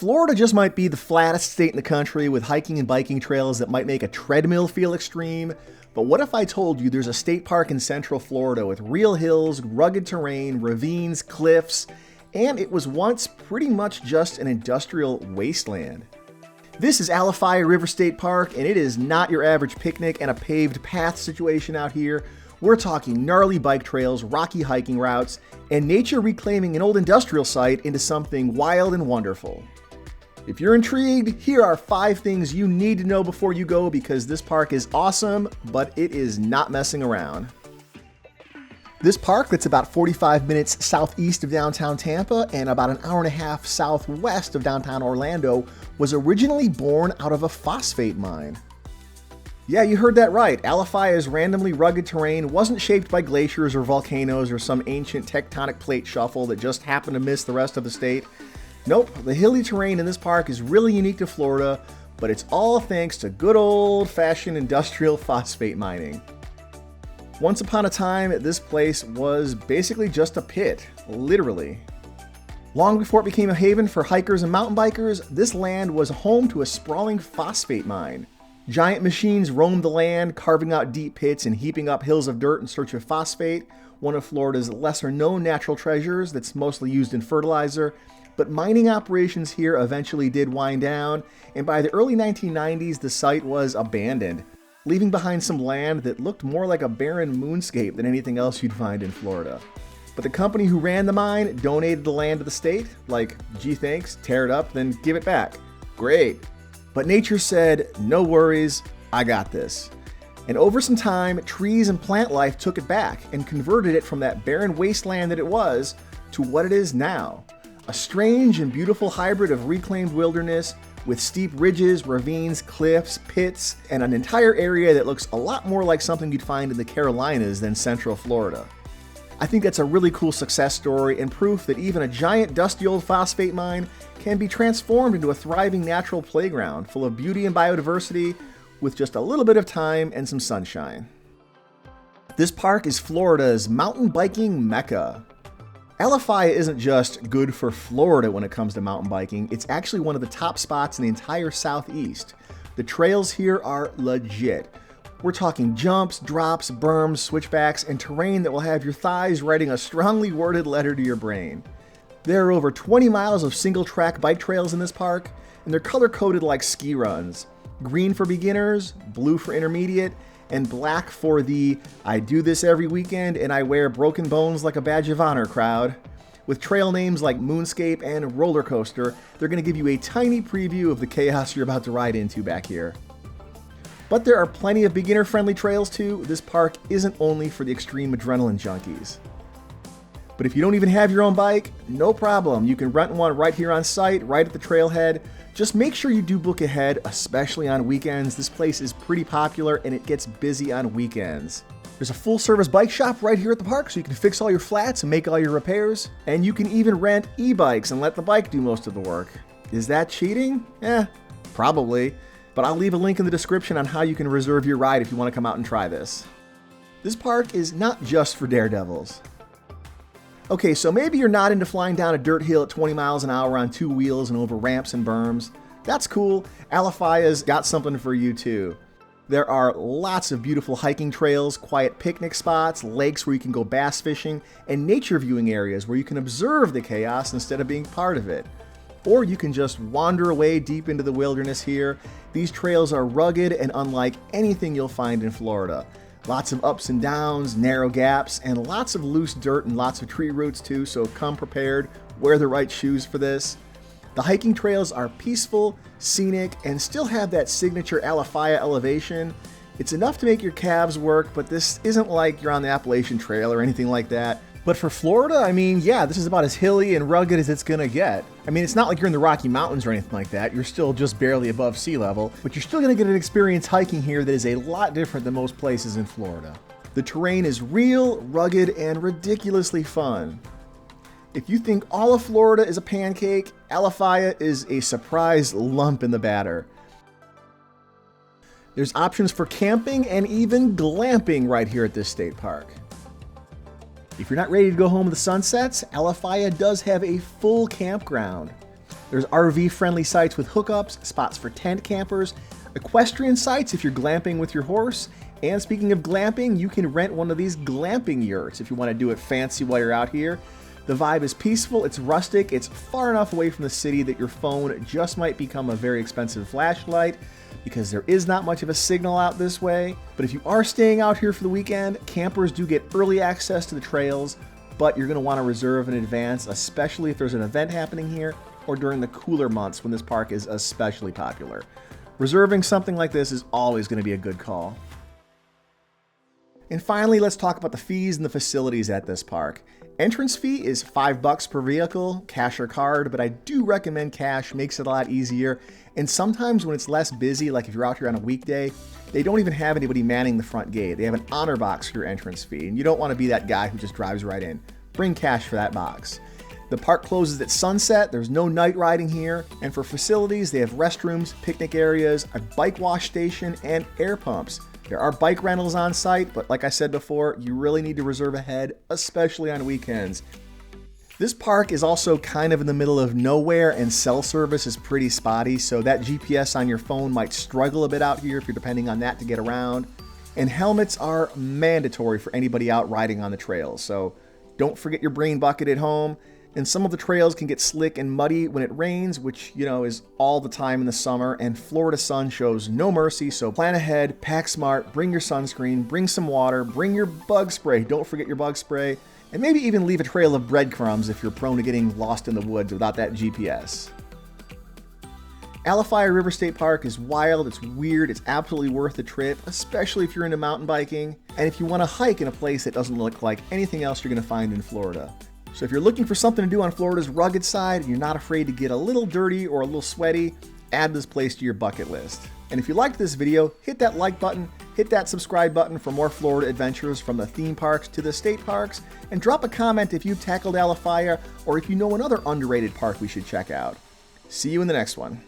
Florida just might be the flattest state in the country with hiking and biking trails that might make a treadmill feel extreme. But what if I told you there's a state park in central Florida with real hills, rugged terrain, ravines, cliffs, and it was once pretty much just an industrial wasteland? This is Alafia River State Park, and it is not your average picnic and a paved path situation out here. We're talking gnarly bike trails, rocky hiking routes, and nature reclaiming an old industrial site into something wild and wonderful. If you're intrigued, here are 5 things you need to know before you go, because this park is awesome, but it is not messing around. This park, that's about 45 minutes southeast of downtown Tampa and about an hour and a half southwest of downtown Orlando, was originally born out of a phosphate mine. Yeah, you heard that right. Alafia's randomly rugged terrain wasn't shaped by glaciers or volcanoes or some ancient tectonic plate shuffle that just happened to miss the rest of the state. Nope, the hilly terrain in this park is really unique to Florida, but it's all thanks to good old-fashioned industrial phosphate mining. Once upon a time, this place was basically just a pit, literally. Long before it became a haven for hikers and mountain bikers, this land was home to a sprawling phosphate mine. Giant machines roamed the land, carving out deep pits and heaping up hills of dirt in search of phosphate, one of Florida's lesser-known natural treasures that's mostly used in fertilizer. But mining operations here eventually did wind down, and by the early 1990s, the site was abandoned, leaving behind some land that looked more like a barren moonscape than anything else you'd find in Florida. But the company who ran the mine donated the land to the state, like, gee thanks, tear it up, then give it back. Great. But nature said, no worries, I got this. And over some time, trees and plant life took it back and converted it from that barren wasteland that it was to what it is now. A strange and beautiful hybrid of reclaimed wilderness with steep ridges, ravines, cliffs, pits, and an entire area that looks a lot more like something you'd find in the Carolinas than Central Florida. I think that's a really cool success story and proof that even a giant dusty old phosphate mine can be transformed into a thriving natural playground full of beauty and biodiversity with just a little bit of time and some sunshine. This park is Florida's mountain biking mecca. Alafia isn't just good for Florida when it comes to mountain biking, it's actually one of the top spots in the entire southeast. The trails here are legit. We're talking jumps, drops, berms, switchbacks, and terrain that will have your thighs writing a strongly worded letter to your brain. There are over 20 miles of single-track bike trails in this park, and they're color-coded like ski runs. Green for beginners, blue for intermediate, and black for the I do this every weekend and I wear broken bones like a badge of honor crowd. With trail names like Moonscape and Roller Coaster, they're going to give you a tiny preview of the chaos you're about to ride into back here. But there are plenty of beginner-friendly trails too. This park isn't only for the extreme adrenaline junkies. But if you don't even have your own bike, no problem. You can rent one right here on site, right at the trailhead. Just make sure you do book ahead, especially on weekends. This place is pretty popular and it gets busy on weekends. There's a full-service bike shop right here at the park, so you can fix all your flats and make all your repairs. And you can even rent e-bikes and let the bike do most of the work. Is that cheating? Probably. But I'll leave a link in the description on how you can reserve your ride if you want to come out and try this. This park is not just for daredevils. Okay, so maybe you're not into flying down a dirt hill at 20 miles an hour on 2 wheels and over ramps and berms. That's cool. Alafia's got something for you too. There are lots of beautiful hiking trails, quiet picnic spots, lakes where you can go bass fishing, and nature viewing areas where you can observe the chaos instead of being part of it. Or you can just wander away deep into the wilderness here. These trails are rugged and unlike anything you'll find in Florida. Lots of ups and downs, narrow gaps, and lots of loose dirt and lots of tree roots too, so come prepared, wear the right shoes for this. The hiking trails are peaceful, scenic, and still have that signature Alafia elevation. It's enough to make your calves work, but this isn't like you're on the Appalachian Trail or anything like that. But for Florida, I mean, yeah, this is about as hilly and rugged as it's gonna get. I mean, it's not like you're in the Rocky Mountains or anything like that. You're still just barely above sea level, but you're still gonna get an experience hiking here that is a lot different than most places in Florida. The terrain is real, rugged, and ridiculously fun. If you think all of Florida is a pancake, Alafia is a surprise lump in the batter. There's options for camping and even glamping right here at this state park. If you're not ready to go home with the sunsets, Alafia does have a full campground. There's RV-friendly sites with hookups, spots for tent campers, equestrian sites if you're glamping with your horse, and speaking of glamping, you can rent one of these glamping yurts if you want to do it fancy while you're out here. The vibe is peaceful, it's rustic, it's far enough away from the city that your phone just might become a very expensive flashlight because there is not much of a signal out this way. But if you are staying out here for the weekend, campers do get early access to the trails, but you're going to want to reserve in advance, especially if there's an event happening here or during the cooler months when this park is especially popular. Reserving something like this is always going to be a good call. And finally, let's talk about the fees and the facilities at this park. Entrance fee is $5 per vehicle, cash or card, but I do recommend cash, makes it a lot easier. And sometimes when it's less busy, like if you're out here on a weekday, they don't even have anybody manning the front gate. They have an honor box for your entrance fee, and you don't want to be that guy who just drives right in. Bring cash for that box. The park closes at sunset, there's no night riding here, and for facilities, they have restrooms, picnic areas, a bike wash station, and air pumps. There are bike rentals on site, but like I said before, you really need to reserve ahead, especially on weekends. This park is also kind of in the middle of nowhere and cell service is pretty spotty, so that GPS on your phone might struggle a bit out here if you're depending on that to get around. And helmets are mandatory for anybody out riding on the trails, so don't forget your brain bucket at home. And some of the trails can get slick and muddy when it rains, which, is all the time in the summer, and Florida sun shows no mercy, so plan ahead, pack smart, bring your sunscreen, bring some water, bring your bug spray, don't forget your bug spray, and maybe even leave a trail of breadcrumbs if you're prone to getting lost in the woods without that GPS. Alafia River State Park is wild, it's weird, it's absolutely worth the trip, especially if you're into mountain biking, and if you want to hike in a place that doesn't look like anything else you're going to find in Florida. So if you're looking for something to do on Florida's rugged side and you're not afraid to get a little dirty or a little sweaty, add this place to your bucket list. And if you liked this video, hit that like button, hit that subscribe button for more Florida adventures from the theme parks to the state parks, and drop a comment if you've tackled Alafia or if you know another underrated park we should check out. See you in the next one.